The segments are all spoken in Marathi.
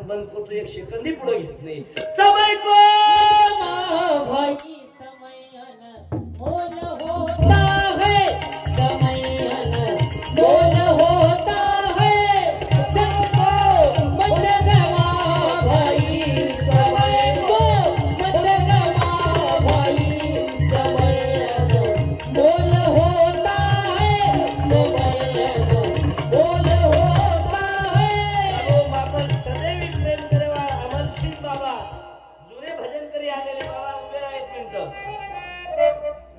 बंद करतो, एक सेकंदी पुढे घेत नाही. समय को भाई समयन मोल होता है, समयन मोल होता है, सबको मत गवा भाई, समय को मत गवा भाई, समयन मोल होता है, समयन मोल होता है. आपण सदैव प्रेम करेवा. अमर सिंह बाबा जुने भजन करी आलेले बाबा उभे राहा एक मिनिट.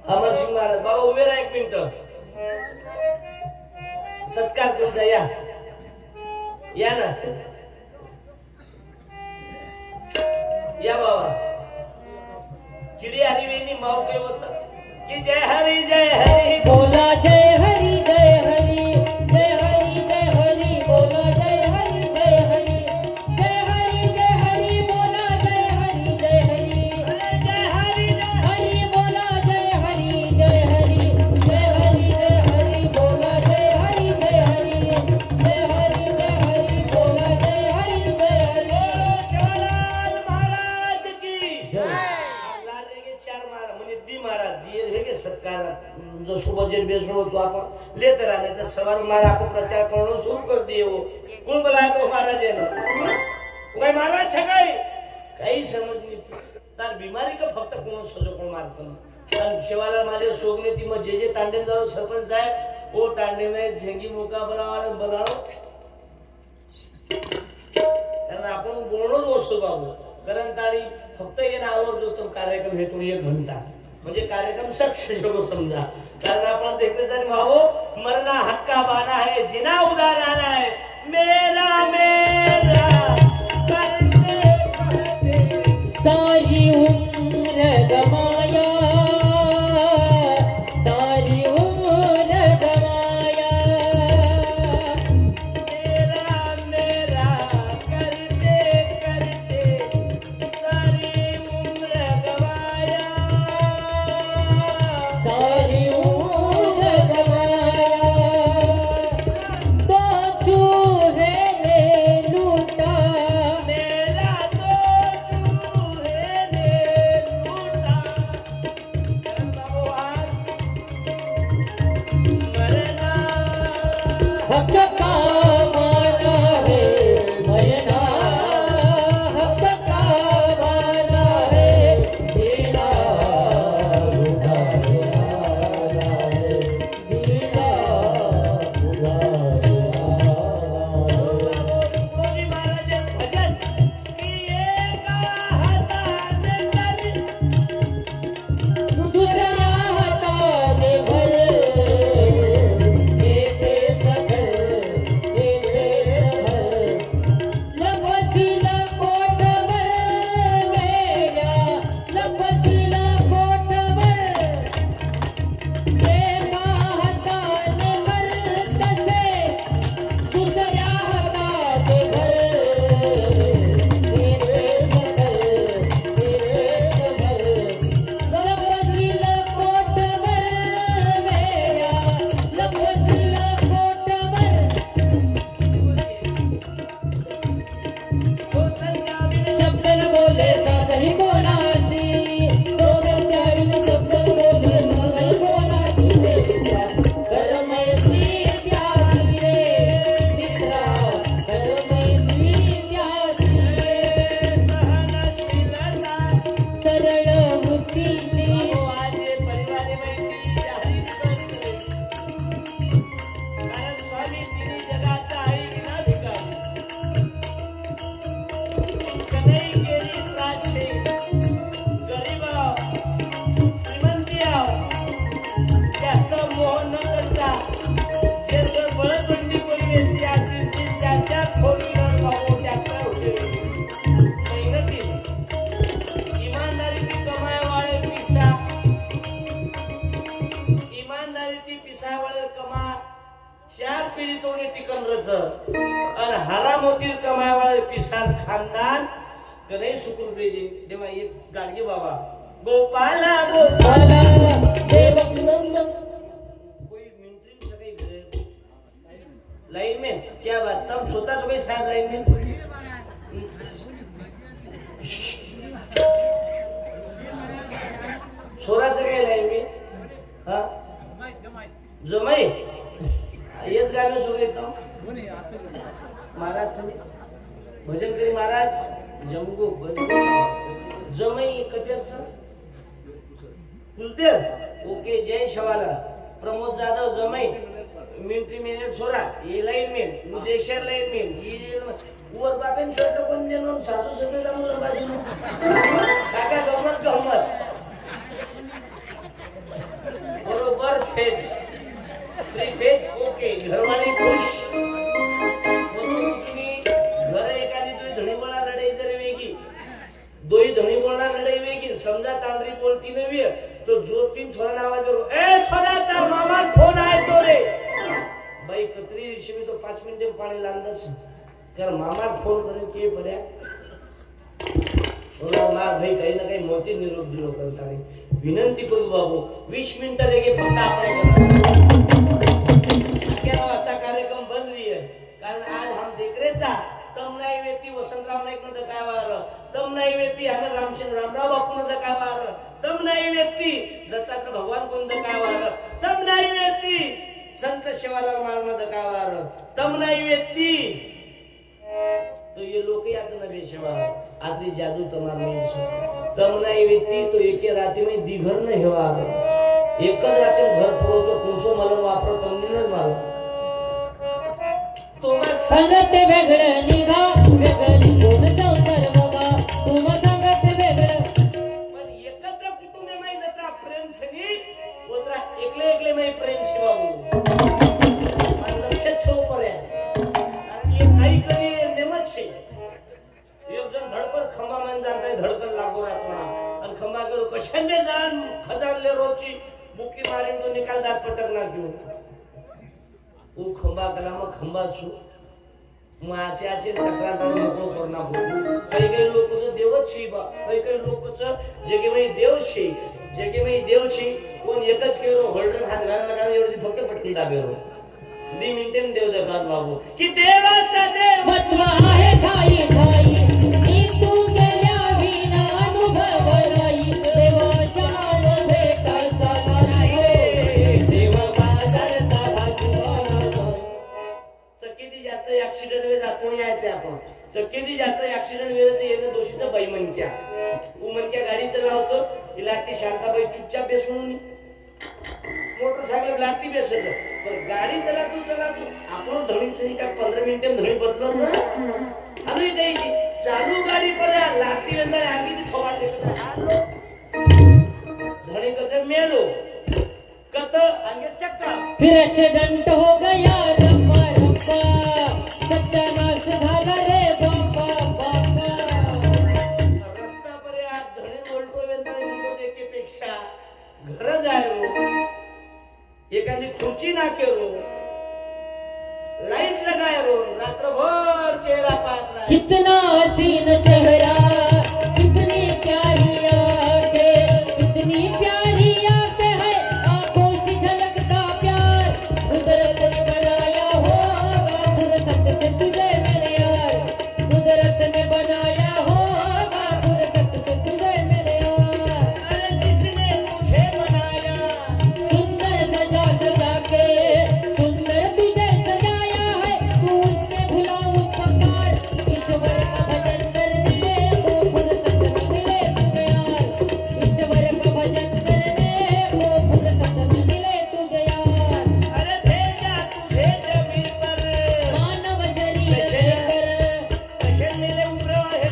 अमर सिंह महाराज बाबा उभे राहा एक मिनिट. सत्कार तुमचा या ना या बाबा. किडी हरिवेनी माव काय होत की जय हरी बोला, जय हरी जय हरी जय हरी जय हरी बोला, जय हरी जय हरी जय हरी जय हरी बोला, जय हरी जय हरी हरी बोला, जय हरी जय हरी जय हरी जय हरी बोला, जय हरी जय हरी जय हरी जय हरी बोला, जय हरी जय हरी. शिवालाल महाराज की जय. लाडगे चार महाराज म्हणजे दी महाराज दिए हे के सत्कार जो सुबह जेल बेसनो तो आपण लेते रहने तो सवार मारा को प्रचार करनो शुरू कर दिए. वो कौन बुलाया तो महाराज ने वही महाराज छगाई काही समज नहीं. तार बीमारी का फक्त कोण सजो कोण मारतो. आणि शिवालाल माझे सोगने ती मग जे तांडे जाऊ सरपंच साहेब वो तांडे में झेंगी मुका बनाओ कारण आपण बोलणोच वस्तू बाबू. कारण ताडी फक्त ये नावावर जो तो कार्यक्रम हेतून 1 घंटा म्हणजे कार्यक्रम सक्सेस हो समजा. कारण आपण देखते जाणे भाऊ मरना हक्का बाना है, जिना उदार आना है, मेरा मेरा करते कहते सारी उम्र गमाया, सारी उम्र गमाया, मेरा करते करते सारी उम्र गवाया, सारी उम्र गमाया. तो चूहे ने लूटा, मेरा तो चूहे ने लूटा. कारण बाबू आज मरना हक का माना है मरना, हक का माना है जीना, उधारियाना है जीना, उधारियाना है. तुकोजी महाराज भजन की एका हाताने करी दुसऱ्या हाताने भर, येतेच घर, येतेच घर, लपसील पोटभर वेड्या, लपसील पोटभर. एका हाताने भर तसे, दुसऱ्या हाताने भर, येतेच घर, येतेच घर, लपसील पोटभर वेड्या, लपसील पोटभर. तो संध्यावी शब्द न बोले साधरी कोणाशी, तो संध्यावी शब्द न बोले साधरी कोणाशी रे मित्रा, कर मैत्री त्यागी रे मित्रा, कर मैत्री त्यागी रे. सहनशीलता सरळ वृत्तीची आजे परिवारे माहिती हरी करते. कारण स्वामी तिने जगाचा आहे विना भिकारी. कधी गेली त्रासे गरीब श्रीमंती जास्त मोह न करता जे जर बळतंडी कोणी येते असतील ती 4-4 फोर-व्हीलर भाऊ ट्रॅक्टर होते. मेहनती ईमानदारी की कमाई वाले पिसा, ईमानदारी ती पिसा वाले कमा 4 पिढी तोने टिकन रच. आणि हराम होतील कमाई वाले पिसार खानदान कधी सुखरूप दे. देवा एक गाडगे बाबा गोपाला गोपाला देवनंद कोई मिलिट्री से कहीं लाइन में क्या बात तब सोता तो कहीं साथ लाइन में छोराचं काय लाईन मी हा जमाई हेच गाणं सगळं येतं महाराज भजन करी महाराज जमगो जमाई कथेच कुलदेव ओके जय शवाला प्रमोद जाधव जमाई मिलिटरी मेन छोरा ये लाईन मेन उदेशर लाईन मेन वर बापेन शर्ट पण देऊन सासू ससुरा मुलं बाजू काका गमत बरोबर फेज फ्री फेज ओके घरवाले खुश घर एखादी तुझी धणीमळा लढाई जर वेगळी दोही धणीमळा लढाई वेगळी समजा तांडरी बोलती नवी तो जो तीन छोरा नावा करू ए छोरा तर मामा फोन आहे तो रे बाई कत्री दिवशी मी तो 5 मिनिटे पाणी लांदस तर मामा फोन करून के पर्या मार भाई काही ना काही मोठी निरोप दिलो करताना विनंती करू बाबू 20 मिनिटं रेगे फक्त आपल्या 11 वाजता कार्यक्रम बंद रही है कारण आज हम देख रहे था तम नाही वेती वसंतराव नाईक न दकावार तम नाही वेती हमें रामराव बापू न दकावार तम नाही वेती दत्तात्रय भगवान कोण दकावार तम नाही वेती संत शिवालाल मारना दकावार तम नहीं व्यक्ति तो ये लोग याद न बेशवा आदरी जादू तमार में तम नहीं व्यक्ति तो एके राती में दिघर न हेवार एकच रात्री घर पुरवतो कुंसो मलन वापर तमनीनच माल तो संगत वेगळं निघा वेगळं कोण संसार बघा तुम संगत वेगळं पण एकत्र कुटुंब में जत्रा प्रेम छनी ओत्रा एकले में प्रेम छे बाबू लक्षात ठेव पर्या कारण हे काही कधी नेमच छे एक जण धडकर खंबा मान जाताय धडकर लागो रातवा आणि खंबा करू कशाने जाण खजारले रोची बुकी मारीन तो निकाल दात पटक ना घेऊ ओ खंबा कला मग खंबा छु माचे आचे तक्रार मोकळो करना काही लोकच देवच छी बा काही लोकच जगेमध्ये देव छी जगेमध्ये देव छी कोण एकच केरो होल्डर हात घालायला लागला एवढी फक्त पटकन दाबेरो 2 मिनिटं देव देखात बाबू की देवाचा देव महत्व आहे ठाई ठाई नी तू गेल्या विना अनुभव राई देवाच्या भेटाचा नाही देव बाजारचा भागवान चक्कीदी जास्त ऍक्सिडेंट वे कोणी आहे ते आपण चक्कीदी जास्त ऍक्सिडेंट वेळेचे येणं दोषीचं बाई मनक्या उमनक्या गाडी चालवायचं इलाकी शांताबाई चुपचाप बेस म्हणून मोटरसायकल लागती बेसायचं पर गाडी चला तू आपण धणी सही का 15 मिनिटे धणी बदलच हलवी द्यायची चालू गाडी पर लागती वेंदळे आगी ती थोवाड देतो धणी कसे मेलो कत आगे चक्का फिर एक्सीडेंट हो गया रब्बा रब्बा सत्यानाश झाला रे बाबा बाबा रस्ता पर धणी उलटो वेंदळे निघो देकेपेक्षा घर जायरो एखादी खुर्ची ना केरो लाइट लगाए रो रात्रभर चेहरा पातला कितना हसीन चेहरा कितनी प्यारी आंखें कितनी प्यारी आंखें है आंखों से झलकता प्यार कुदरत ने बनाया होगा फुर्सत से तुझे मेरे यार कुदरत ने बनाया होगा फुर्सत से तुझे मेरे यार अरे जिसने मुझे बनाया सुंदर सजा सजा के सुंदर तुझे सजाया है तू उसके भुलाऊं पकार ईश्वर का भजन करने को फुर्सत न मिले तुझे यार ईश्वर का भजन करने को फुर्सत न मिले तुझे यार अरे भेजा तुझे जमीन पर मानव शरीर लेकर कशे मेरे उग्र है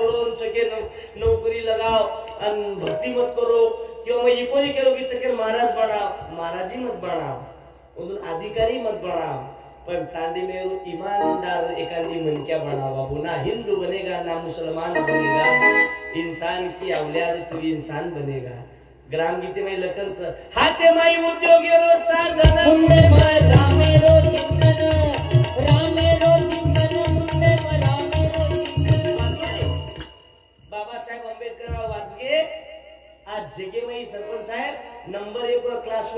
सोडून चके नौकरी लगाव आणि भक्ती मत करो किंवा मग इकोनी केलो की चके महाराज बनाव महाराजी मत बनाव उधर अधिकारी मत बनाव पण तांडी में ईमानदार एकांदी मनक्या बनावा बाबू ना हिंदू बनेगा ना मुसलमान बनेगा इंसान की औलाद तू इंसान बनेगा ग्राम गीते में लखनच हाते माई उद्योगी रो साधन मुंडे माय रामे रो चिंतन रामे रो चिंतन मुंडे माय रामे रो चिंतन बाबासाहेब आंबेडकर वाचगे आज जगेमयी सरपंच साहेब नंबर 1 वर क्लास 1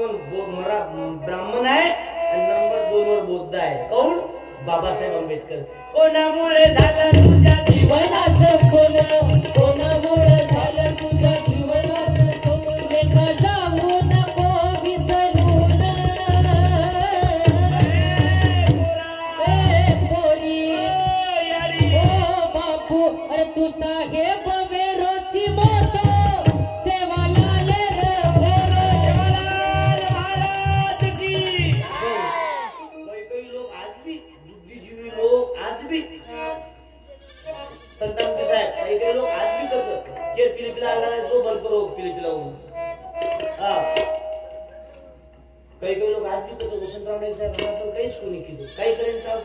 मरा ब्राह्मण आहे आणि नंबर 2 वर बौद्ध आहे कोण बाबासाहेब आंबेडकर कोणामुळे झालं तुझ्या जीवनाचं सोनं कोणामुळे झालं तुझ्या जीवनाचं सोनं लेखा जाऊ नको विसरून पोरी ओ बापू अरे तू साहेब वेरोची मोठो सेवालाल रे सेवालाल महाराज की कोई लोग आज भी बुद्धिजीवी लोग आज भी संतान के साहेब काही लोग आज भी कसं के पिलिपिला आला जो बंद करो पिलिपिला हां काही लोग आज भी कसं वसंतराव नाईक साहेब हमासो काहीच कोणी केलं काही करेन साहेब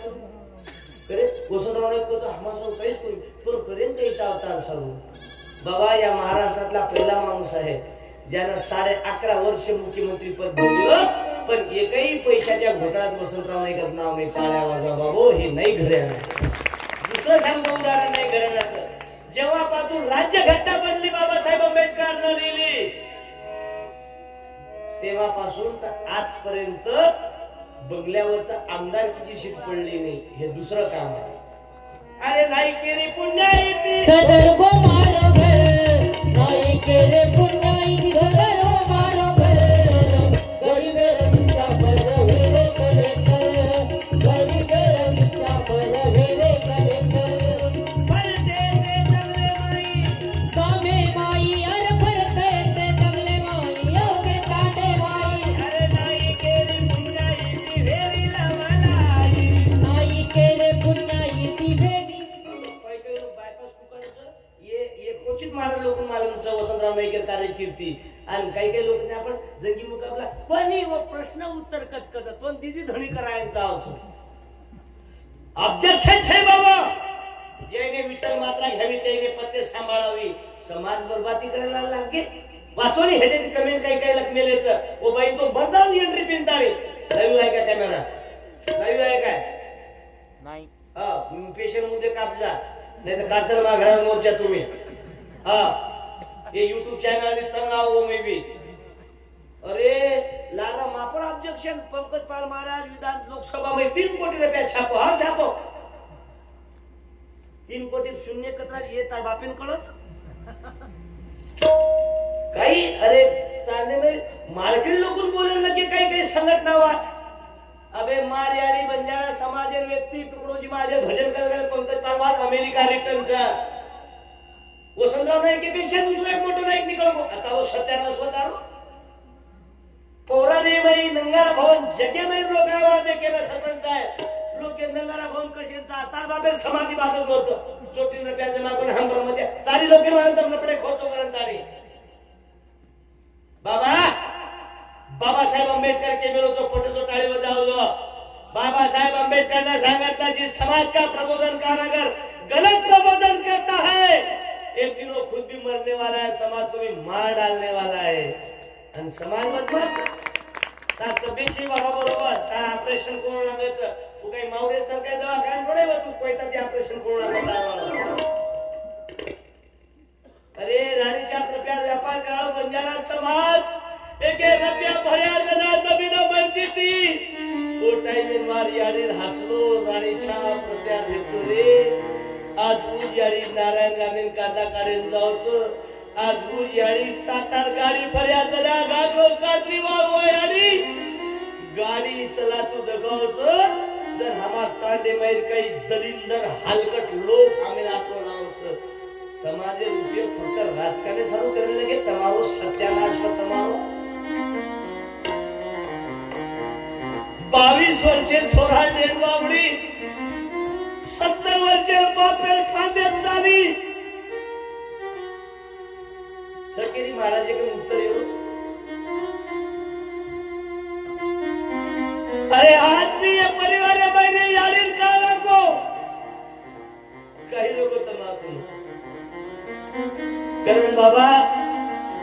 करे वसंतराव नाईक कसं हमासो काहीच कोणी पण करेन काही सावतार सारू बाबा या महाराष्ट्रातला पहिला माणूस आहे ज्यानं 11.5 वर्ष मुख्यमंत्री पद भोगलं पण एकही पैशाच्या घोटाळ्यात वसंतराव नाईकच नाव नाही टाळ्या वाजवा बाबो हे नाही घराणं दुसरं सांगतो उदाहरण नाही घराण्याचं जेव्हापासून राज्यघटना बनली बाबासाहेब आंबेडकरनं लिहिली तेव्हापासून तर आजपर्यंत बंगल्यावरचा आमदारकीची शीट पडली नाही हे दुसरं काम आहे अरे नाही केली पुण्याईती सदर गो मारो घर नाही केले पुण्याईती सदर गो मारो घर गरीब रस्त्या पर वेरे करे गरीब रस्त्या पर वेरे करे परते ते जगले माई कामे माई अर परते ते जगले माई योगे काटे माई अरे नाही केली पुण्याईती वेरीला मनाई नाही केले पुण्याईती वेरी काही लोक बायपास कुकरचं ये क्वचित मारा लोक मालमचं वसंतराव नाईकर कार्यकीर्ती आणि काही लोक आपण जंगी मुकाबला कोणी व प्रश्न उत्तर कचकच तो दीदी धणी करायचा अध्यक्ष छै बाबा जेने विठ्ठल मात्रा घ्यावी त्याने पत्ते सांभाळावी समाज बरबादी करायला लागे वाचोनी हेटे कमेंट काही लखमेलेच ओ बाई तो बजावून एंट्री पिंताळे लाईव्ह आहे का कॅमेरा लाईव्ह आहे काय नाही हा पेशंट मुद्दे कापजा नाही तर कासर मा घरावर मोर्चा तुम्ही हा ये YouTube चैनल ने तंगाव वो में भी अरे लारा मापर ऑब्जेक्शन पंकज पाल महाराज विधान लोकसभा में 3 कोटी रुपया छापो हा छापो 3 कोटी शून्य कतरा ये तार बापेन कळच काही अरे ताने में मालकरी लोकून बोलने लगे काही संघटना वा अबे मारयाडी बंजारा समाजेर व्यक्ती तुकडोजी माझे भजन करणारे पंकज पाल अमेरिका रिटर्नचा वसंतराव नाईकपेक्षा दुसरा एक मोठा नाईक निकळको आता वो सत्यानाश होता पौराणिकमयी नंगारा भवन जगेमयी लोकांवर देखेला सरपंच आहे लोक के नंगारा भवन कसे तार बाबे समाधी बातच होतं चोटी रुपयाचे मागून हमर म्हणजे चारी लोक म्हणतात नपडे खर्च करत आणि बाबासाहेब आंबेडकर के मेलोचो फोटो टाळी बजावलो बाबासाहेब आंबेडकर ने सांगितलं जी समाज का प्रबोधन का अगर गलत प्रबोधन करता है एक दिन वो खुद भी मरने वाला है समाज को भी मार डालने वाला है आणि समाज मधमाच तार तब्येची बाबा बरोबर तार ऑपरेशन करून लागायचं तू काही मावरे सर काही दवाखान्यात पडे व तू कोयता ते ऑपरेशन करून लागायचं अरे राणीच्या रुपयात व्यापार करावा बंजारा समाज एक रुपया भर्या जना जमीन बनती थी तो टाइम मारी याडी हसलो राणीच्या रुपयात घेतो रे आज ऊज याडी नारायण गांधी कांदा काढेन जावच आज ऊज याडी 7-8 गाडी भर्या जना गागरो कात्री वाळवो याडी गाडी चला तू दगावच जर हमार तांडे मैर काही दलिंदर हलकट लोक आम्ही आपलो लावच समाजे उपयोग फक्त राजकारणी चालू करायला लगे तमारो सत्यानाश व तमारो 22 वर्षे छोरा डेडवावडी 70 वर्षे बापेर खांद्यात चाली सकेरी महाराज के उत्तर येऊ अरे आज भी ये परिवार मैंने यारिन काला को काही लोक तमाकू कारण बाबा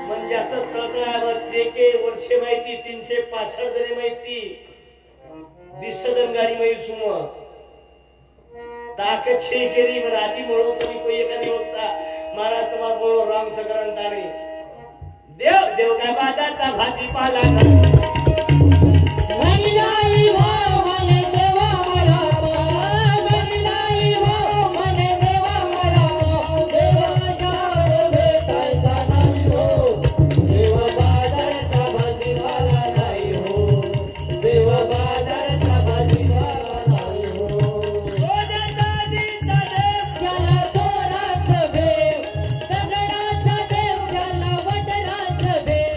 मन जास्त तळतळावं जे के वर्षे माहिती 365 जणी माहिती दिसदन गाडी माहिती सुम ताक छे केरी राजी मोळो कोई एकाने होता महाराज तुम्हा बोलो राम सकरंताने देव देव काय बाजारचा भाजीपाला वनलाई हो मन देवा मला वनलाई हो मन देवा मला देवा शार भेटायचा नाही हो देव बाजारचा भाजीपाला नाही हो देव बाजारचा भाजीपाला नाही हो सोन्याचा दीचा देव त्याला चोराचं भेव दगडाचा देव त्याला वटराचं भेव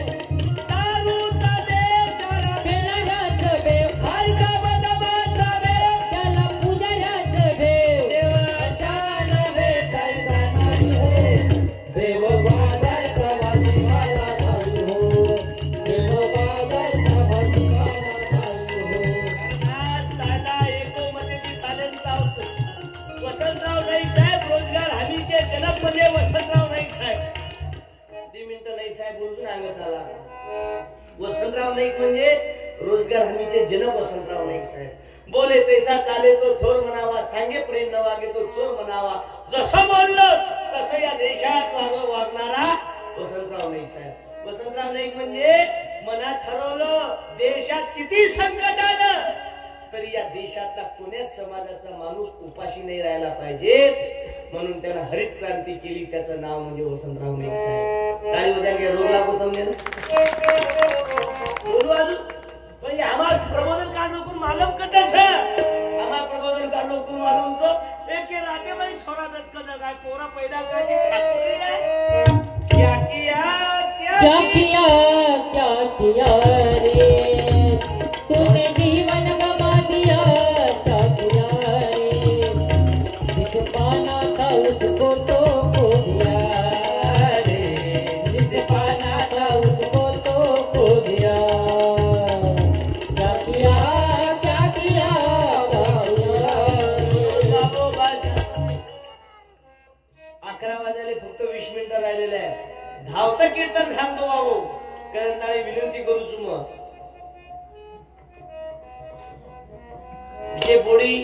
दारूचा देव त्याला बेलाडाचं भेव हलका बदामाचा भेव त्याला पुजाऱ्याचं भेव देवा शान भेटायचा नाही हो देव बाजारचा भाजीपाला नाही हो देव बाजारचा भाजीपाला नाही हो आज ताटा एको मध्ये ती चालेल चावच वसंतराव नाईक साहेब रोजगार हमीचे जनक मध्ये वसंतराव नाईक साहेब 2 मिनिटं नाईक साहेब बोलून अंग झाला वसंतराव नाईक म्हणजे रोजगार हमीचे जनक वसंतराव नाईक साहेब बोले तैसा चाले तो थोर म्हणावा सांगे प्रेम न वागे तो चोर म्हणावा जसं बोललं तसं या देशात वागणारा वसंतराव नाईक साहेब वसंतराव नाईक म्हणजे मनात ठरवलं देशात किती संकट आलं तरी या देशातला कोण्याच समाजाचा माणूस उपाशी नाही राहायला पाहिजेत म्हणून त्यानं हरित क्रांती केली त्याचं नाव म्हणजे वसंतराव नाईक साहेब टाळी वाजवा की रोग लागतो तुमने बोलू अजून पण आम्हाला प्रबोधन काढणं मालूम कटच आम्हाला प्रबोधन काढणं मालूम एक राते बाई छोरा दचक काय पोरा पैदा करायची खात्री आहे क्या किया क्या किया रे तूने जीवन गवा दिया क्या किया रे जिस पाना था उसको तो खो दिया रे जिस पाना था उसको तो खो दिया क्या किया क्या किया बाबो बाजा 11 वाजले फक्त 20 मिनिटं राहिलेले आहे धावतं कीर्तन थांबतो बाबू करंताळे विनंती करूच मग जे बोडी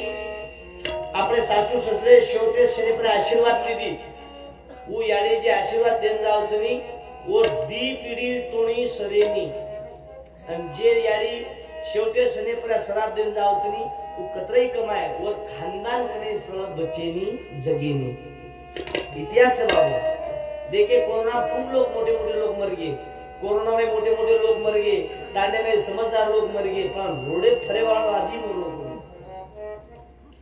આપણે સાસુ સસરે શોટે શરીર પર આશીર્વાદ લીધી હું યાડે જે આશીર્વાદ દેન જાવ છની ઓ દી પીડી તોણી સરેની અને જે યાડી શોટે શરીર પર શરાબ દેન જાવ છની वो कतराई कमाए वो खानदान करे सरल बचेनी जगेनी इतिहास है बाबू देखे कोरोना खूब लोग मोटे लोग मर गए कोरोना में मोटे लोग मर गए तांडे में समझदार लोग मर गए पर रोडे फरे वाला अजीब लोग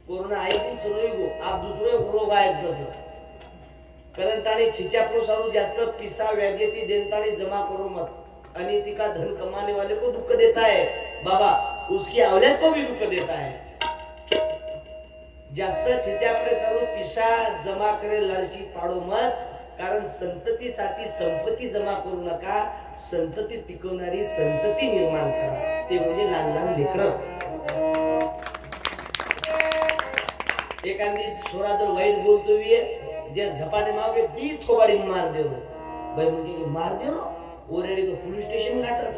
कोरोना आई पण चलो गो आप दुसरे रोग आहेच कसं करंताणी छिच्याप्रो सारू जास्त पिसा व्याजेती देनताणी जमा करो मत अनिति का धन कमाने वाले को दुख देता है बाबा उसकी औलाद को भी दुख देता है जास्त छिच्याप्रे सारू पिसा जमा करे लालची पाडो मत कारण संततीसाठी संपत्ती जमा करू नका संतती टिकवणारी संतती निर्माण करा ते म्हणजे लहान लेकरं एखादी छोरा जर वाईट बोलतो जे झपाटे मागे ती थोबाडी मार देव बाई म्हणजे मार देव ओरेडी तो पोलीस स्टेशन गाठच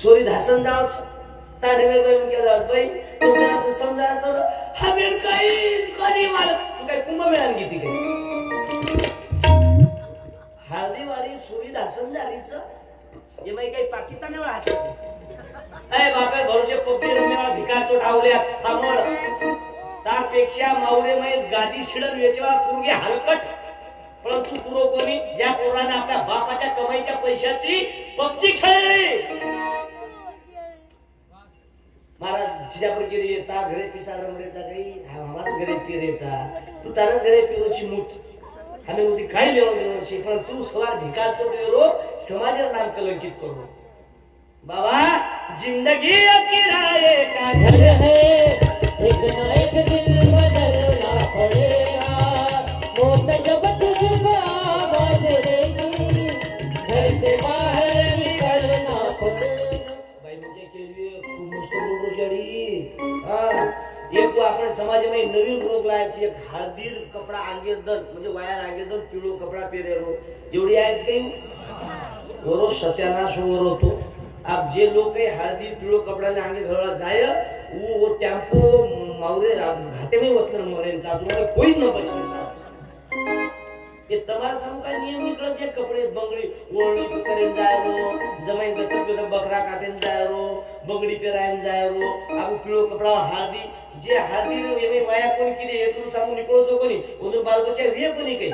चोरी धासन जावच ताडे बाई म्हणजे जावत बाई तुमच्या असं समजा तर हा बेर काही कोणी मार तू काय कुंभमेळ्यात किती काय हळदीवाडी चोरी धासन झालीच हे माई काही पाकिस्तान एवढा हात अरे बापे भरोसे पब्बी रमेला भिकार चोटावल्या सामोर त्यापेक्षा मावरे मै गादी शिडन वेचेवा पुरगे हलकट परंतु पुरो कोणी ज्या पोराने आपल्या बापाच्या कमाईच्या पैशाची पबजी खेळली महाराज जिजापूर गिरी येता घरे पिसा रमरेचा काही हमारा घरे पिरेचा तू तारच घरे पिरोची मूठ हमें उठी काही लेवल देवची पण तू सवार भिकार चोटलेलो समाजाला नाम कलंकित करू बाबा जिंदगी किराए का घर है एक ना एक दिन बदलना पड़ेगा मौत जब तुझको આપણે સમાજમાં નવીન રોગ લાયા છે હાર્દીર કપડા આંગેરદન म्हणजे વાયર આંગેરદન પીળો કપડા પહેરેલો એવડી આજ કયું ઓરો સત્યાનાશ ઓરો તો आप जे लोग हार्दीर पीळो कपड़ा ने आगे घरवा जाय वो टेम्पो मावरे घाटे में वतलर मरे चाजू में कोई न बचे ये तुम्हारा समूह का नियम निकल जे कपड़े बंगड़ी ओळी करेन जायरो जमाई गचप गचप बकरा काटेन जायरो बंगड़ी पेरायन जायरो आपू पीळो कपड़ा हार्दी जे हार्दीर एमे वाया कोण किले एतू समूह निकळो तो कोणी ओदर बाल बच्चा वे कोणी काही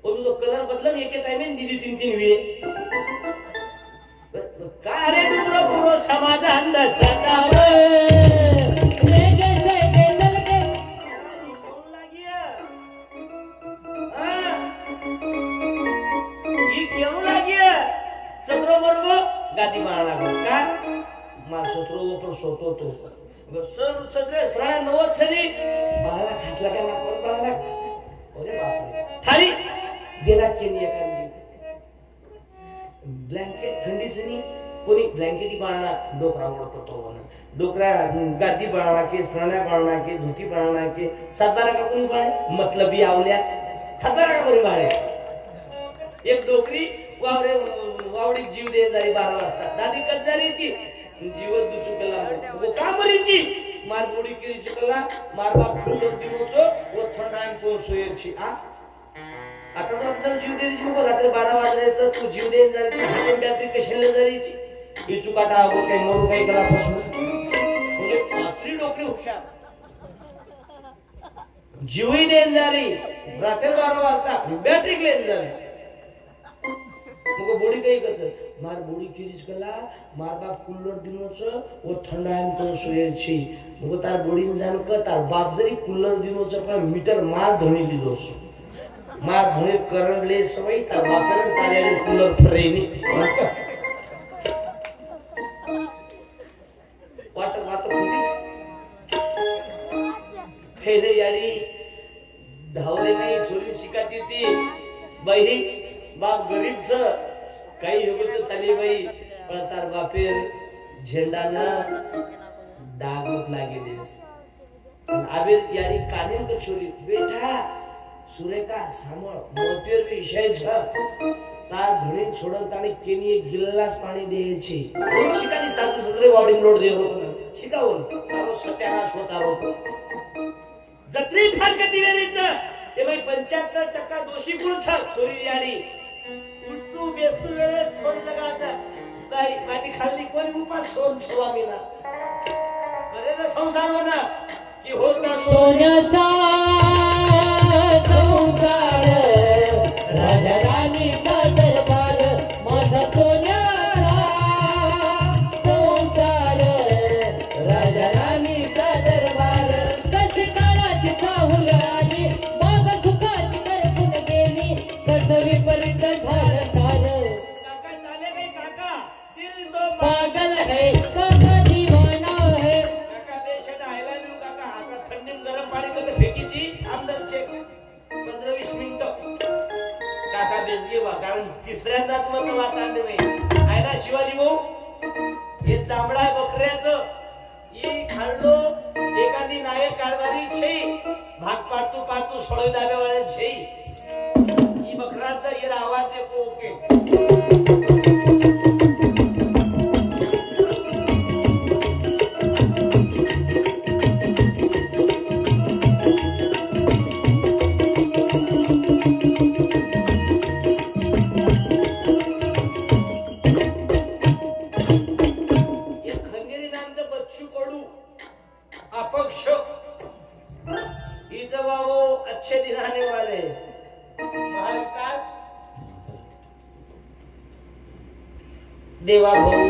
ओदर तो कलर बदलन एके टाइम में दीदी तीन तीन वे काय रे डुमरो पुरो समाज अंदाज सदा ले के दल के कौन लागिया हां ये क्यों लागिया ससरो बरोबर गादी मारा लागो का मार ससरो ऊपर सोतो तो सर ससरे सरा नवत सनी बाळा घातला का ना कोण बाळा अरे बाप रे थारी देना केनी एखादी ब्लँकेट थंडीचनी कोणी ब्लँकेटी बाळणा डोकरा ओढतो म्हणून डोकरा गादी बाळणा के स्नाना बाळणा के धुती बाळणा के सातारा का कोणी बाळे मतलबी आवल्या सातारा का कोणी बाळे एक डोकरी वावडी जीव दे जाई 12 वाजता दादी कजारीची जीव दुचुकला वो कामरीची मार बुडी केरी चुकला मार बाप फुल्लो दिनोचो वो थंडान तो सोयची आ आता जर असं जीव द्यायची मग रात्री 12 वाजल्याचं तू जीव देईन जायची हाते बॅटरी कशाला जायची ही चुकाटा हो काही मरू काही कला प्रश्न म्हणजे रात्री डोकरी हुशार जीवही देईन जारी रात्री 12 वाजता बॅटरी लेन जारी मग बोडी काही कच मार बोडी किरीच कला मार बाप कुल्लर दिनोचं वो थंडायन तो सोयची मग तार बोडीन जाण क तार बाप जरी कुल्लर दिनोचं पण मीटर मार धणी लिदोस मार धणे करले सवय तर वापरन ताल्याने कूलर फ्रेनी वाटर पुलिस फेरे याडी धावले नाही छोरी शिकाती ती बाई बाप गरीबच काही योग्य चाली बाई पण तार बापेर झेंडाना डागत लागे देस आबेर याडी कानेन का छोरी बेटा सुरेखा सामळ मोतीर विषय छ तार धणी छोडन ताणी केनी एक गिल्लास पाणी द्यायची कोण शिकानी सासू ससरे वावडी लोड दे होतो शिकावून तारो सत्यानाश होता होतो जत्री फाटकती वेरीच ते बाई 75% दोषी गुण छ छोरी याडी उठतू बेस्तू वेळे फोन लगाचा बाई माटी खाल्ली कोणी उपास सोन स्वामीना करे ना संसार होना की होत का सोन्याचा संसार राजा राणीचा दरबार माझा सोन्याचा संसार राजा राणीचा दरबार कस काळाची चाहूल आली मग सुखाची करपून गेली कस विपरीत झालं सार काका चाले गई काका दिल तो पागल है काका दीवाना है काका देशात आयला मी काका आता थंडीत गरम पाणी मध्ये फेकीची आमदार चेक 15-20 मिनिटं काका देशगे वा कारण तिसऱ्यांदाच मत वातांड नाही आहे ना शिवाजी भाऊ हे चामडा बकऱ्याचं ही खाल्लो एखादी नायक कारभारी छे भाग पाडतो सोळी दाब्यावाले छे ही बकराचा हे आवाज देतो ओके अच्छे दिन आने वाले महाविकास देवा भाऊ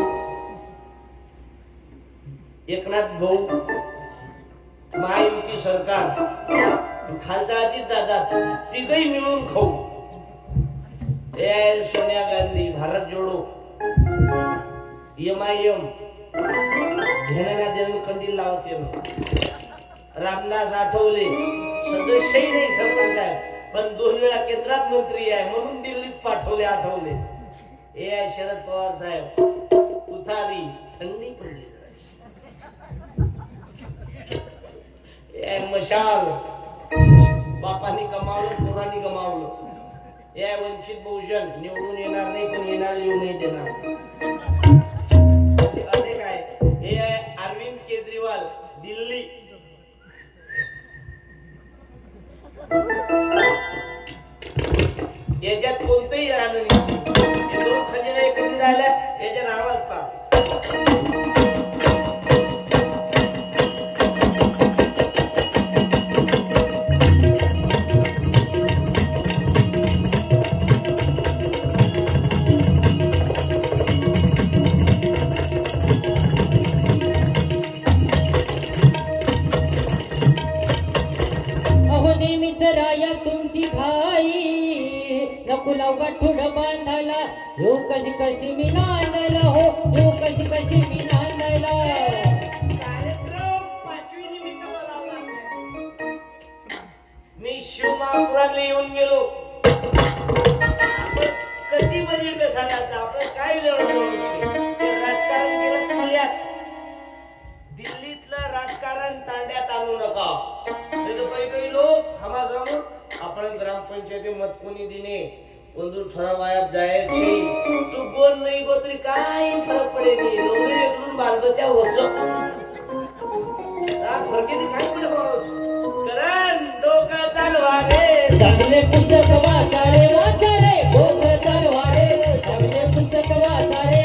एकनाथ भाऊ महायुती सरकार खालचा अजित दादा तिघही मिळून खाऊ सोनिया गांधी भारत जोडो MIM घेण्याला देऊन कंदील लावते रामदास आठवले सदस्यही नाही सरपंच आहे पण 2 वेळा केंद्रात मंत्री आहे म्हणून दिल्लीत पाठवले आठवले शरद पवार साहेब उतारी थंडी पडली मशाल बापांनी कमावलं पोरांनी गमावलं या वंचित बहुजन निवडून येणार नाही पण येणार येऊ नाही देणार असे अनेक आहे हे आहे अरविंद केजरीवाल दिल्ली याच्यात कोणतंही राहणं नाही हे दोन खजिना कधी राहिल्या याच्यात आवाज पास तुमची घाई नकुला गठुड बांधायला हो कशी कशी मी नांदायला हो कशी कशी मी नांदायला मी शिवमहापुराला येऊन गेलो आपण कधी बजेट बेसायचं आपण काय राजकारण केलं चुल्यात दिल्लीतलं राजकारण तांड्यात आणू नका नाही तर काही लोक हमास राहून आपण ग्रामपंचायती मत कोणी दिने वंदूर छोरा वायाब जाय छे तू बोल नाही गोत्री काय फरक पडे नाही लोणे इकडून बालबच्चा होच तार फरके काय पडे करण डोका चालवा रे चांगले पुस्तक वाचारे वाचारे बोध चालवा रे चांगले पुस्तक वाचारे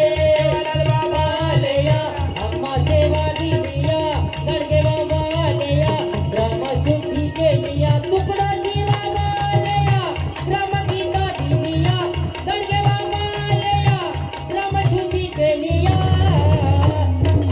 बाबा आलेया अम्मा सेवा दिया गडगे बाबा आलेया ग्राम शुद्धी केलिया तुकडा जी बाबा आलेया ग्राम गीता दिया गडगे बाबा आलेया ग्राम शुद्धी केलिया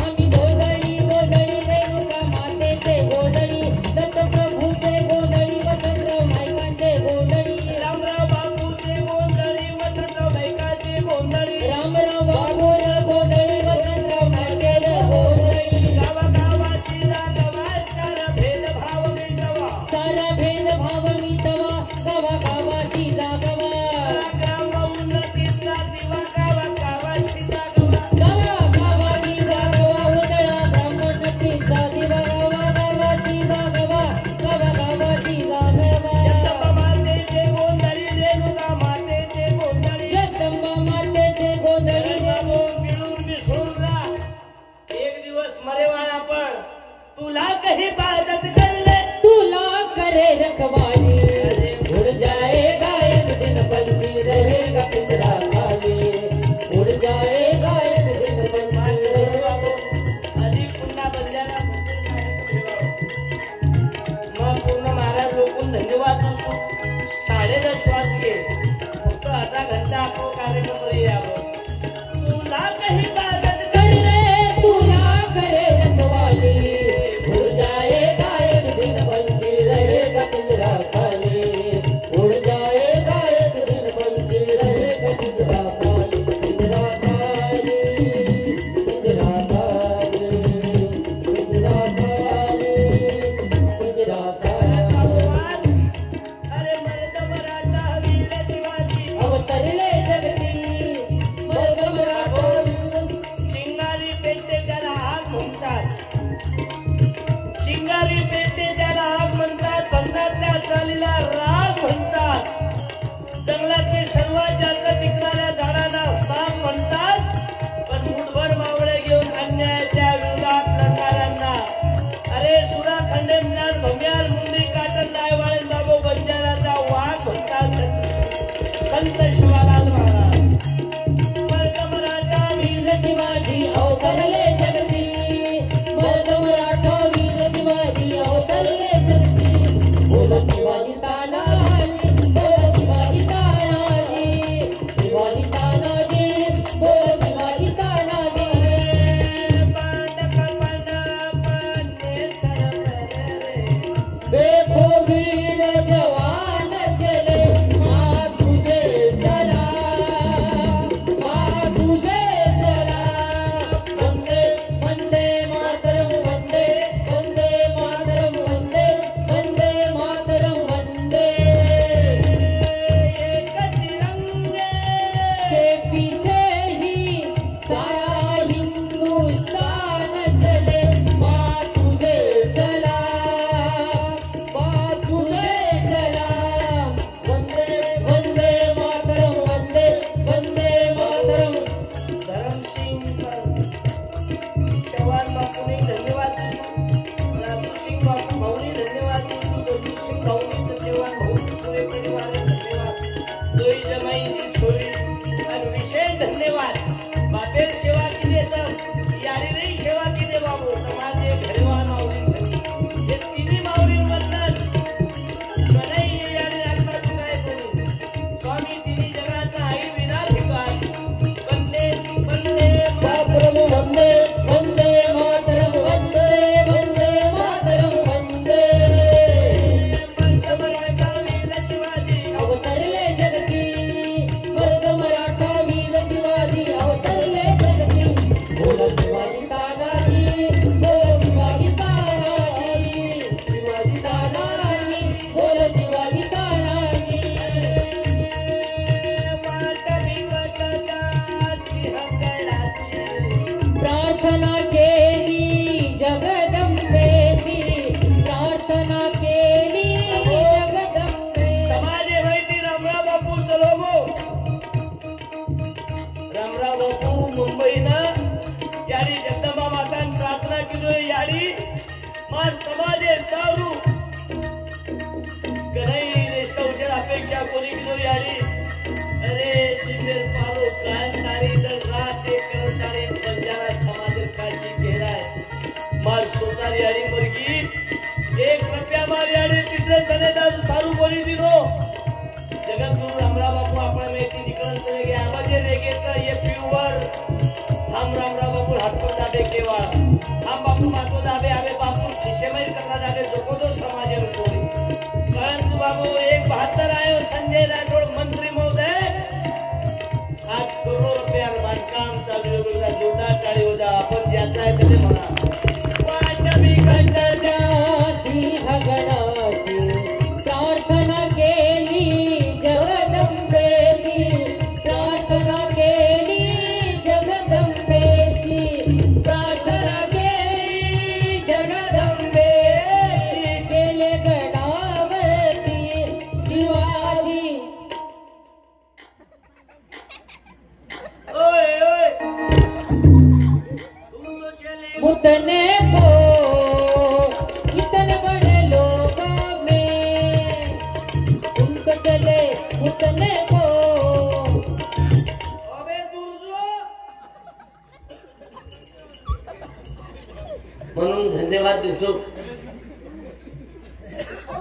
आम्ही गोदळी गोदळी रेणुका मातेचे गोदळी दत्त प्रभूचे गोदळी वसंतराव नाईकांचे गोदळी रामराव बापूचे गोंधळी वसंतराव नाईकाचे गोंधळी रामराव बाबूर गोदळी वसंतराव नाईकेर गोदळी गावागावाची जागवा सारा भेदभाव मिटवा सारा भेदभाव मिटवा गावागावाची जागवा ग्राम उन्नतीचा दिवा गावागावाची जागवा गावागावाची जागवा उजळा ब्रह्मोन्नतीचा दिवा गावागावाची जागवा गावागावाची जागवा जगदंबा मातेचे गोंधळी रेणुका मातेचे गोंधळी जगदंबा मातेचे गोंधळी मिळून मिसळून राहा एक दिवस मरेवान आपण तुला कही बाजत करले तुला करे रखवाली उड़ जाएगा एक दिन पंछी रहेगा पिंजरा खाली उड़ जाएगा एक दिन पंछी रहेगा आधी पुन्हा बंजारा मग पूर्ण महाराज लोकून धन्यवाद म्हणतो 10:30 श्वास घे फक्त अर्धा घंटा आपण कार्यक्रम यावं तुला कही बाजत कर रे तुला करे रखवाली उड़ जाएगा एक दिन पंछी रहेगा पिंजरा खाली उड़ जाएगा एक दिन पंछी रहेगा पिंजरा खाली पिंजरा खाली पिंजरा खाली पिंजरा खाली पिंजरा खाली अरे मर्द मराठा वीर शिवाजी अवतरले जगती मार समाजे सारू कन्हई रेष्टाऊच्या अपेक्षा कोणी किलो याडी अरे जिंदर पालो कान तारी दर रात एक करण तारी बंजारा समाज काशी घेराय मार सोतारी याडी मुर्गी 1 रुपया मार याडी तिसरे जनेदार सारू कोणी दिलो जगत गुरु रामराव बापू आपण मेथी निकळन चले गे आवाजे रेगेचा ये प्युअर हम रामराव बापू हातको दाबे केवा हम बापू मातो दाबे आवे बापू खिशेमय करना दाबे जोकोदो समाजे कोणी परंतु बाबू 172 आयो संजय राठोड मंत्री महोदय आज करोडो रुपया बांधकाम चालू आहे बघा जोरदार टाळी हो जा आपण ज्याचा आहे ते म्हणा वाटबी खंडजा श्री हगणाची प्रार्थना केली जगदंबेची प्रार्थना केली जगदंबेची प्रार्थना केली जगदंबेची केले गडावरती शिवाजी ओए ओए तुम तो चले मुतने को इतने बड़े लोगों में तुम तो चले मुतने को अबे दुर्जो म्हणून धन्यवाद देतो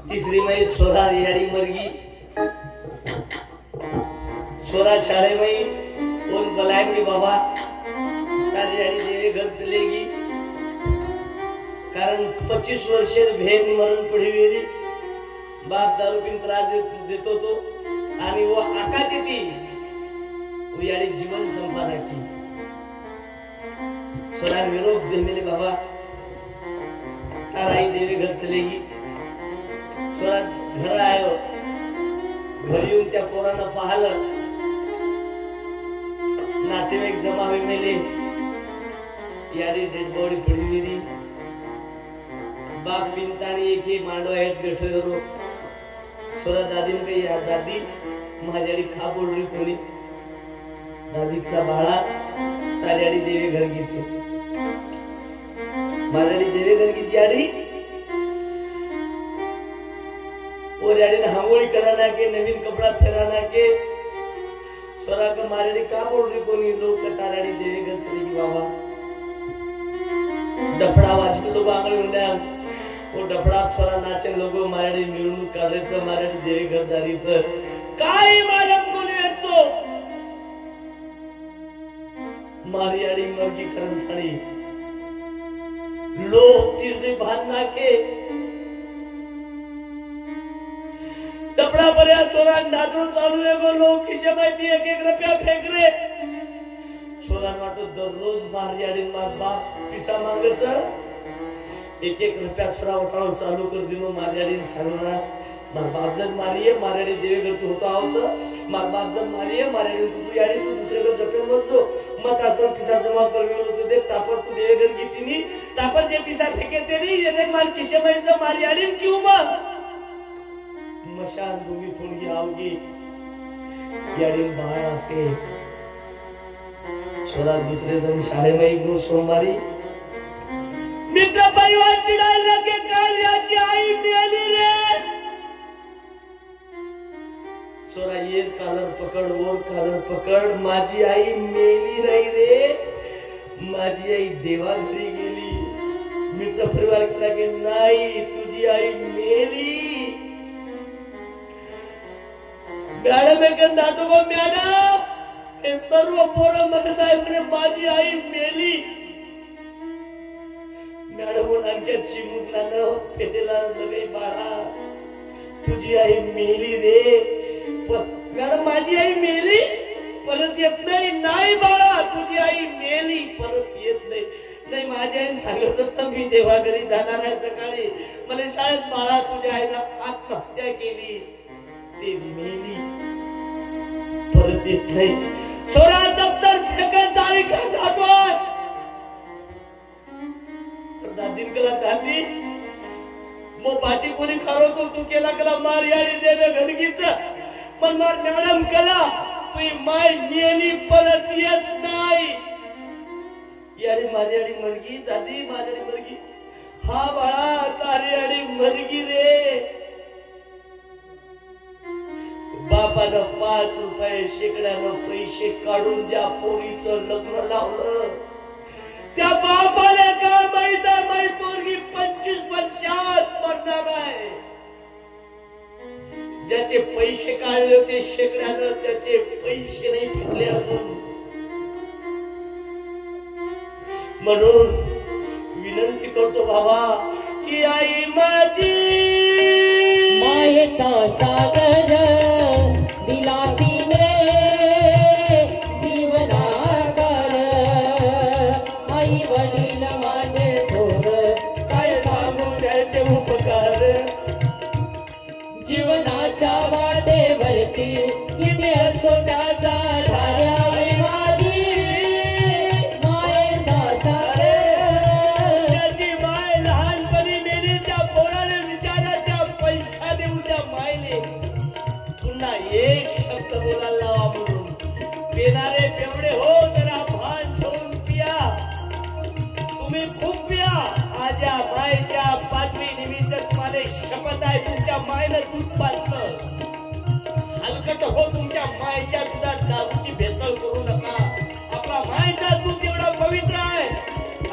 तिसरी माई छोरा याडी मरगी छोरा शाळेमाई कोण बलायगी बाबा तारी याडी देवे घर चलेगी कारण 25 वर्षे भेन मरण पडी गेली बाप दारू पिन त्रास देतो तो आणि वो आका देती वो याडी जीवन संपादकी छोरा निरोप दे मेले बाबा ताराई देवी घर चलेगी छोरा घर आयो घरी येऊन त्या पोरानं पाहिलं नातेवाईक जमावे मेले याडी डेड बॉडी पडी गेली बाप पिंताणी एक मांडो हेठ बैठो रो छोरा दादीन काही या दादी माझ्याडी खा बोल रही कोणी दादी तुला बाळा ताल्याडी देवी घर गीची माराडी देवी घर गीची याडी और याडी हांगोळी कराना के नवीन कपड़ा फेराना के छोरा का माराडी का बोल रही कोणी लोग ताल्याडी देवी घर चलेगी बाबा डफड़ा वाचके लोग आंगणी उंड्या वो डफड़ा छोरा नाचे लोगो माराडी मिळून करायचं माराडी देवी घर जारीचं काही मालक कोणी येतो मारियाडी मर्गी करण थाणी लोग तीर्थ बांधना के डफड़ा पर्या छोरा नाचणं चालू आहे गो लोक खिशे माहिती 1 रुपया फेक रे छोरा वाटो दररोज मारियाडी मार बाप पिसा मागच 1 रुपया छोरा उठाव चालू कर दिनो मारियाडी सांगना मार बाप जर मारिये मारियाडी देवे घर तू होतो आवच मार बाप जर मारिये मारियाडी तू याडी तू दुसरे घर जपे म्हणतो मत असं पिसा जमा करवेलो तू देख तापर तू देवे घर गीतीनी तापर जे पिसा फेके तेरी ये देख मार खिशे माहिती मारियाडी क्यों मग मशान दूंगी थोड़ी आओगी याडी बाहर आके छोरा दुसरे दिन शाळेमध्ये घेऊन सोमवारी मित्र परिवार चिडायला के काल याची आई मेली रे छोरा ये कॉलर पकड वो कॉलर पकड माझी आई मेली नाही रे माझी आई देवा घरी गेली मित्र परिवार केला की नाही तुझी आई मेली मॅडम एक नाटको मॅडम हे सर्व पोरं म्हणत आहे माझी आई मेली मॅडम आणखी चिमुकला न पेटेला लगे बाळा तुझी आई मेली रे मॅडम माझी आई मेली परत येत नाही बाळा तुझी आई मेली परत येत नाही माझ्या आईने सांगितलं तर मी देवा घरी जाणार आहे सकाळी मला शाळेत बाळा तुझ्या आईनं आत्महत्या केली ती मेली परत येत नाही छोरा दफ्तर फेकन जाळी कर जातोय दादीन कला दादी मग पाठी कोणी खारो तू केला कला मार याडी देवे घरगीच पण मार मॅडम कला तुझी माय मेली परत येत नाही याडी मारियाडी मरगी दादी मारियाडी मरगी हा बाळा 5 रुपये शेकड्यानं पैसे काढून ज्या पोरीचं लग्न लावलं त्या बापाला काय माहित आहे माझी पोरगी 25 वर्षात मरणार आहे. ज्याचे पैसे काढले होते शेकड्यानं त्याचे पैसे नाही फिटले अजून. म्हणून विनंती करतो बाबा की आई माझी मायेचा सागर दिला तिने जीवनागर. आई वडील माझे थोर काय सांगू त्याचे उपकार. जीवनाच्या वाटेवरती किती असतो त्याचा धारा. आई माझी मायेचा सागर. त्याची माय लहानपणी मेली त्या पोराने विचारलं त्या पैसा देऊ त्या मायने पुन्हा एक शब्द बोलायला लावा म्हणून. पिणारे बेवडे हो जरा भान ठेवून पिया. तुम्ही खूप पिया. आज या मायच्या 5वी निमित्त तुम्हाला शपथ आहे तुमच्या मायनं दूध पाजलं. हलकट हो तुमच्या मायच्या दुधात दारूची भेसळ करू नका. आपला मायचा दूध एवढा पवित्र आहे.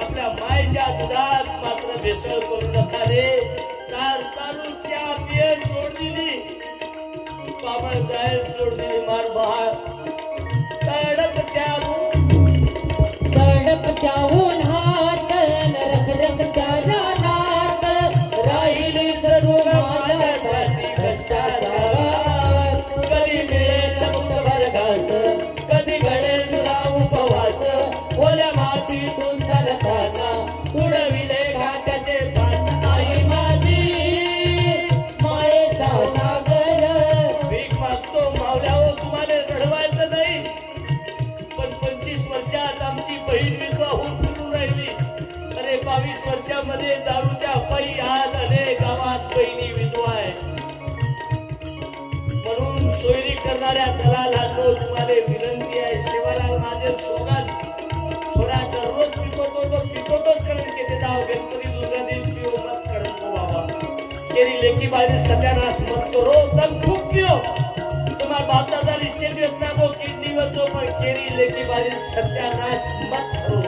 आपल्या मायच्या दुधात मात्र भेसळ करू नका रे. तार साडूच्या पियन सोड दिली पाबळ जायला सोड दिली मार बहार. तडपत्या उन्हात रखरखत्या रानात राहिली सर्व माझ्यासाठी भ्रष्टाचारात. कधी मिळेल मुठभर घास कधी घडेल तुला उपवास. ओल्या मातीतून चालताना उडविले घाटाचे पास. आई माझी मायेचा सागर. भीक मागतो मावल्यावर तुम्हाला रडवायचं नाही. पण 25 वर्षात आमची बहीण विधवा होऊन फिरून राहिली. अरे 22 वर्षामध्ये दारूच्या पायी आज अनेक गावात बहिणी विधवा आहे. म्हणून सोयरी करणाऱ्या दलालांनो तुम्हाला विनंती आहे. शिवलाल माझे सोगान छोरा दररोज पितोच करून केले जाव. गणपती दुर्गा देव पिओ मत करो बाबा. केरी लेकी बाळी सत्यानाश मत करो तब खूप पिओ. तुम्हारा बाप दादा रिश्ते भी अपना को किडनी बच्चों पर केरी लेकी बाळी सत्यानाश मत करो.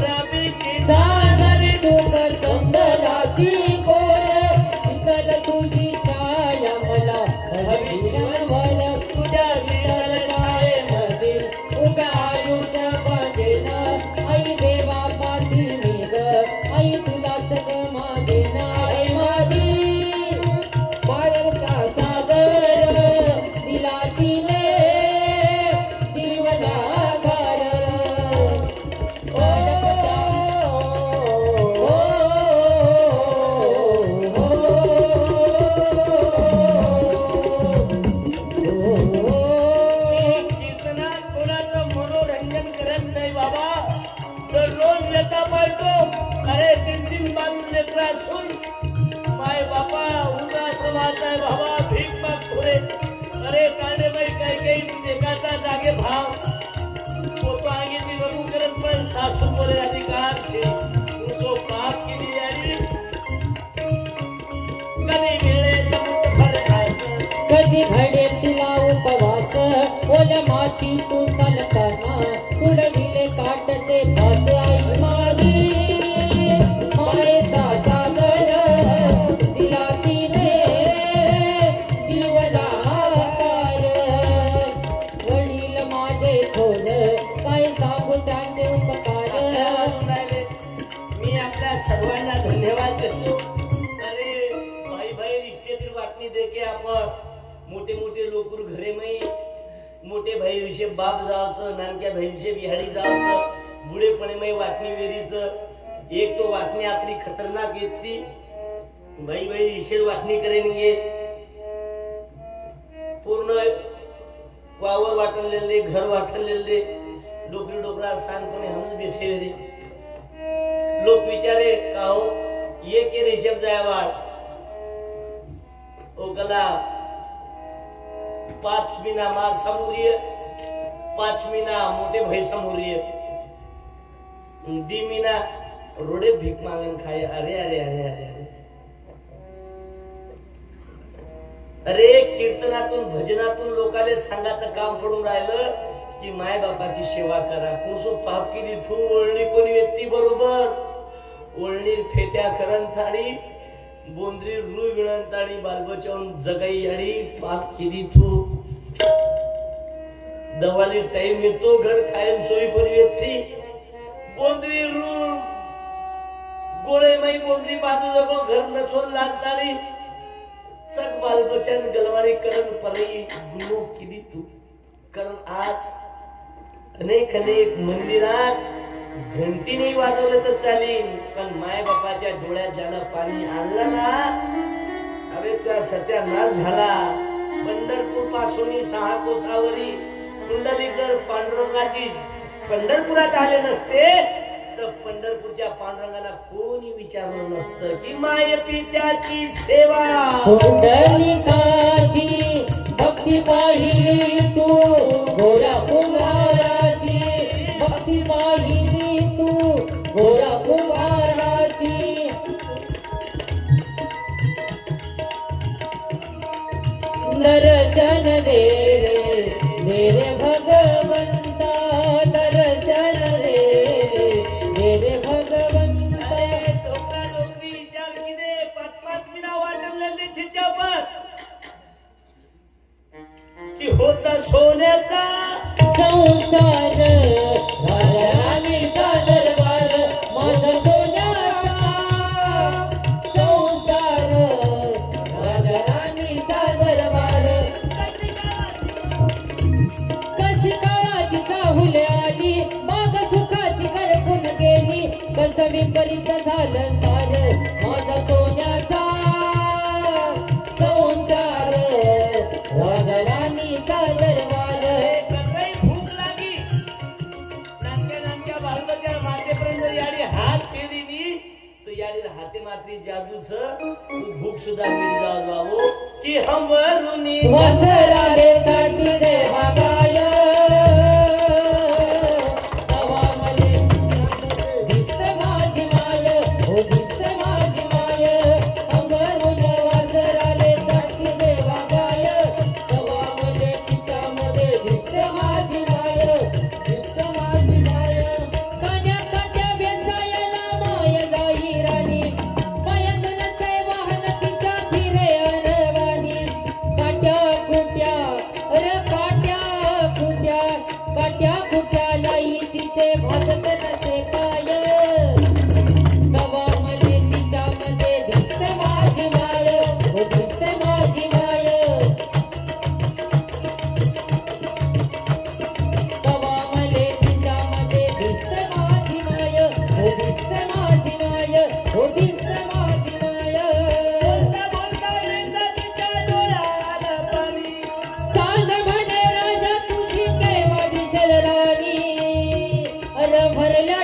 रवि की सागर डोंगर चंदनाची कोर शीतल तुझी छाया मला हरिशनवल. तुझ्या शीतल छायेमध्ये उभ्या आयुष्य बघेन. आई देवापाशी मी ग आई तुला सगळं मागेन. आई माझी मायेचा सागर दिला तिने जीवनाधार. कीर्तनात कोणाचं मनोरंजन करत नाही बाबा. दररोज लेता पाहतो. अरे 3 बांधून लेकरा असून माय बापा उदास वाचाय बाबा भीक माग थोडे. अरे काढे बाई काही एकाचा जागे भाव पोतो आगे ती रघु करत पण सासू बोले अधिकार छे. उसो पाप केली आणि कधी मिळेल मुठभर घास. कधी घडेल तुला उपवास. ओल्या मातीतून चालताना उडविले काटचे पास. आई माझी मायेचा सागर दिला तिने जीवनाधार. वडील माझे थोर काय सांगू त्यांचे उपकार. मी आपल्या सर्वांना धन्यवाद देतो. अरे भाई भाई रिश्तेतील वाटणी देके आपण मोठे मोठे लोकर घरे में मोठे भाई विषय बाप जायचं. नानक्या भाई विषय बिहारी जायचं. बुढेपणे में वाटणी वेरीचं. एक तो वाटणी आपली खतरनाक येते. भाई भाई विषय वाटणी करेंगे पूर्ण वावर वाटलेले घर वाटलेले डोकरी डोकरा सांगपणे हमच बैठे रे. लोक विचारे का हो ये के रिषभ जायवाड़ ओ गला 5 महीना माल समोरिए 5 महीना मोटे भाई समोरिए 2 महीना रोडे भीख मांगन खाए. अरे अरे अरे अरे अरे कीर्तनातून भजनातून लोकांना सांगायचं काम पडून राहिलं की माय बापाची सेवा करा. कुसो पाप केली तू ओळणी कोणी व्यक्ती बरोबर ओळणी फेट्या करन थाळी बोंद्री रू विणन थाळी बालबचावून जगाई याडी पाप केली तू. दवाली टाइम येतो घर कायम सोयी कोणी व्यक्ती बोंद्री रू गोळे माई बोंद्री बाजू जगो घर नचून लागताळी सग बालबचन गलवाणी करण परई गुरु केली तू. कारण आज अनेक मंदिरात घंटी नाही वाजवलं तर चालेल पण माय बापाच्या डोळ्यात ज्यानं पाणी आणलं ना अरे त्या सत्यानाश झाला. पंढरपूर पासून 6 कोसावरी कुंडलीकर पांडुरंगाची पंढरपुरात आले नसते तर पंढरपूरच्या पांडुरंगाला कोणी विचारलं नसतं की माय पित्याची सेवा. कुंडलिकाची भक्ती पाहिली तू गोरा कुंभाराची भक्ती पाहिली तू गोरा कुंभाराची. दर्शन दे रे भगवंता दर्शन दे रे भगवंता. डोकरा डोकरी विचार किदे 5-5 मिना वाटवलेले छिच्यावर की होता सोन्याचा संसार राजाराणीचा दरबार माझा सोन्याचा संसार राजाराणीचा दरबार. कशी काळाची चाहुले आली माग सुखाची करपून गेली कसं विपरीत झालं सार माझा सोन्याचा संसार राजाराणीचा दरबार. कसंही भूक लागी नानक्या बालबच्या मातेपर्यंत याडी हात फेरीनी तर याडी हाते मात्री जादूच भूक सुद्धा मिळ जाऊ बाबू की हम वरुणी वसराले काठी देवा गाय तवा मले दिसते माझी माय हो दिसते माझी माय. अंबरून वसराले काठी देवा गाय तवा मले तिच्यामध्ये दिसते माझी माय दिसते माझी माय. कान्या काट्या वेचायला माय जाई राणी मायात नसे वाहन तिच्या फिरे अनवाणी. काट्या कुट्या अरे काट्या कुट्या लाई तिचे भाजत नसे पाय तवा मले तिच्यामध्ये दिसते माझी माय हो दिसते माझी माय. तवा मले तिच्यामध्ये दिसते माझी माय हो दिसते माझी माय हो दिसते माझी माय. बोलता तिच्या डोळ्याला पाणी सांग म्हणे राजा तुझी केव्हा दिसेल राणी. अरे भरल्या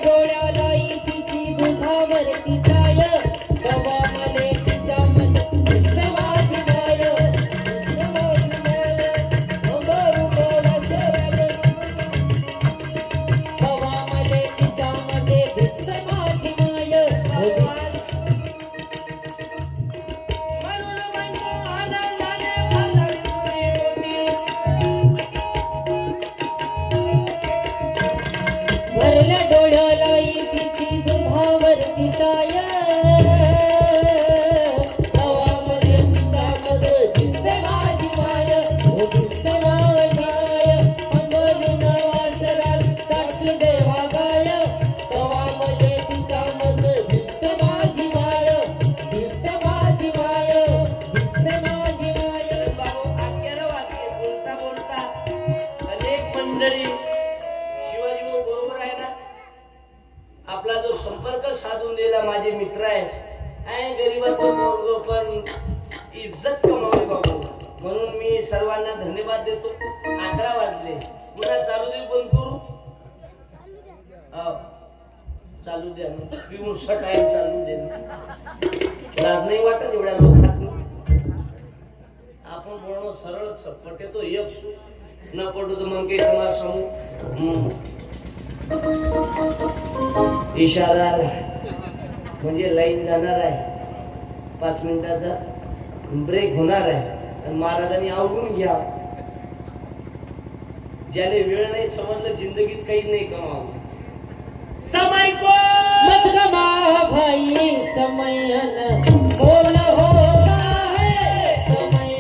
डोळ्या लाई तिची दुधावरची साय तवा मले तिच्यामध्ये दिसते माझी माय दिसते माझी माय. तवा मले तिच्यामध्ये दिसते माझी माय हो म्हणून म्हणतो आनंदाने भरली भरल्या डोळ्याला तिची दुधावरची साय तवामध्ये तिच्यामध्ये दिसते माझी माय हो दिसते माझी माय. अंबरून वासरात काठी देवा गाय तवामध्ये तिच्यामध्ये दिसते माझी माय दिसते माझी माय दिसते माझी माय. बाबू आज्ञाला वाक्य बोलता बोलता अनेक मंडळी शिवाजी भाऊ बरोबर आहे ना. आपला जो संपर्क साधून दिला माझे मित्र आहे गरीबाचं पोरगं पण इज्जत कमावली बाबू. म्हणून मी सर्वांना धन्यवाद देतो. 11 वाजले पुन्हा चालू दे बंद करू चालू द्या पिऊन टाइम चालू दे. लाज नाही वाटत एवढ्या लोकांना. आपण बोलणं सरळ छपट येतो एक सूट न पडू तर मग काही तुम्हाला समूह इशारा म्हणजे लाईन जाणार आहे, 5 मिनिटाचा ब्रेक होणार आहे आणि महाराजांनी आवडून घ्या. ज्याने वेळ नाही समजलं जिंदगीत काहीच नाही कमावलं. समय को मत गमा भाई, समय न बोल होता है, समय.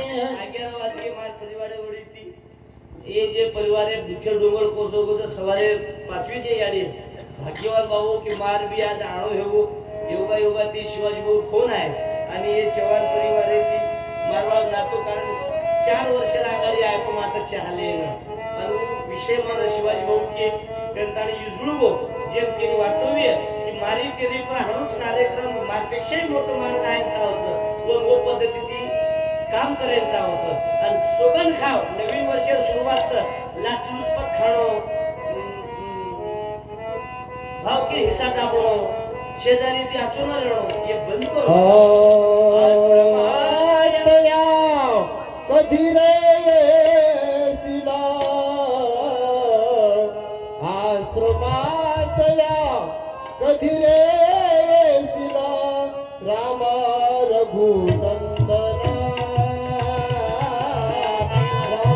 11 वाजके मार परिवारे ओढीती. ये जे परिवारे दुखे डोंगर कोसो तो सवारे 5वी चे याडी भाग्यवान बाबू की मार भी आज आणो हेगो योगा योगा ती शिवाजी भाऊ फोन आहे आणि हे चव्हाण परिवारे ती मारवाळ नातो कारण 4 वर्ष आगाडी आहे पण आता चाहले ना आणि विषय मन शिवाजी भाऊ के गंताने युजळुगो जेम केली वाटोवी की मारी केली पण हळूच कार्यक्रम मारपेक्षाही मोठं मान जायचं आवचं वो पद्धती काम करायचं आवचं आणि सोगन खाव नवीन वर्ष सुरुवातचं लाचलुचपत खाणो भाव के हिस्सा दाबणो शेजारी ती आचोना रेणो हे बंद करो. कधी रे येसिला आश्रमात या, कधी रे येसिला राम रघुनंदना, राम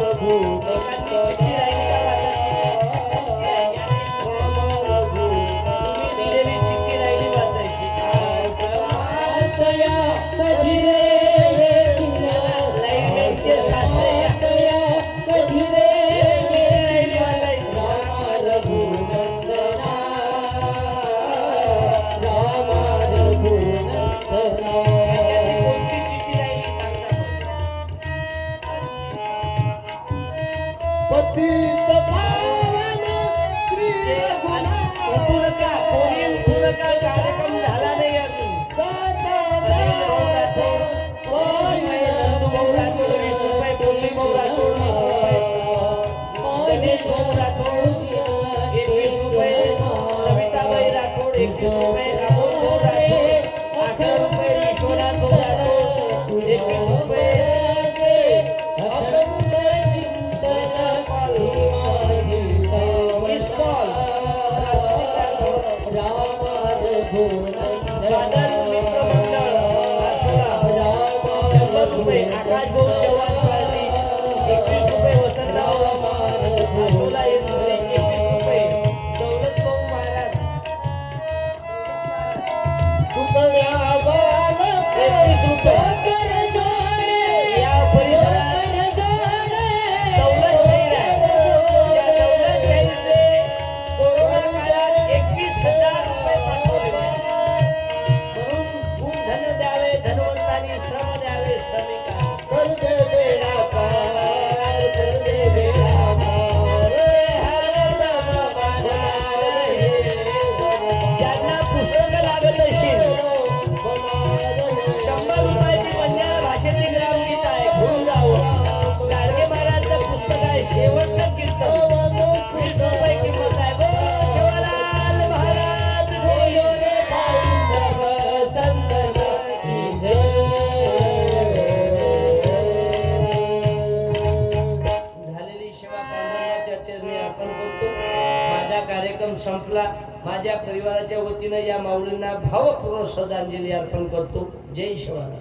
रघुनंदना, पतित पावन श्री कार्यक्रम झाला नाही अजून. सविताबाई राठोड 21 रुपये, अमोल भाऊ राठोड 18 रुपये, विश्वनाथ भाऊ राठोड 21 रुपये. आकाश भाऊ चव्हाण पार्टी 21 रुपये, वसंतराव आशोला 1 रुपये, 21 रुपये, दौलत भाऊ महाराज तुकड्या बालक 21 रुपये. या परिसरात दौलतशाही आहे. या दौलतशाहीचे कोरोना काळात 21,000 रुपये पाठवले म्हणून खूप धन द्यावे धनवंतांनी, श्रम द्यावे श्रमिकांनी. कर दे बेड़ा पार, कर दे बेड़ा पार, हर दम बना रहे, ज्यांना पुस्तक लागत असेल बना रहे. 100 रुपयाची बंजारा भाषेतील ग्रामगीत आहे, घेऊन जावं. गाडगे महाराजचं पुस्तक आहे शेवटचं कीर्तन, 20 रुपये किंमत आहे. बोल शिवलाल महाराज की जय. झालेली सेवा पांडुरंगाच्या चरणी अर्पण करतो. माझा कार्यक्रम संपला. माझ्या परिवाराच्या वतीने या माऊलींना भावपूर्ण श्रद्धांजली अर्पण करतो. जय शिवलाल.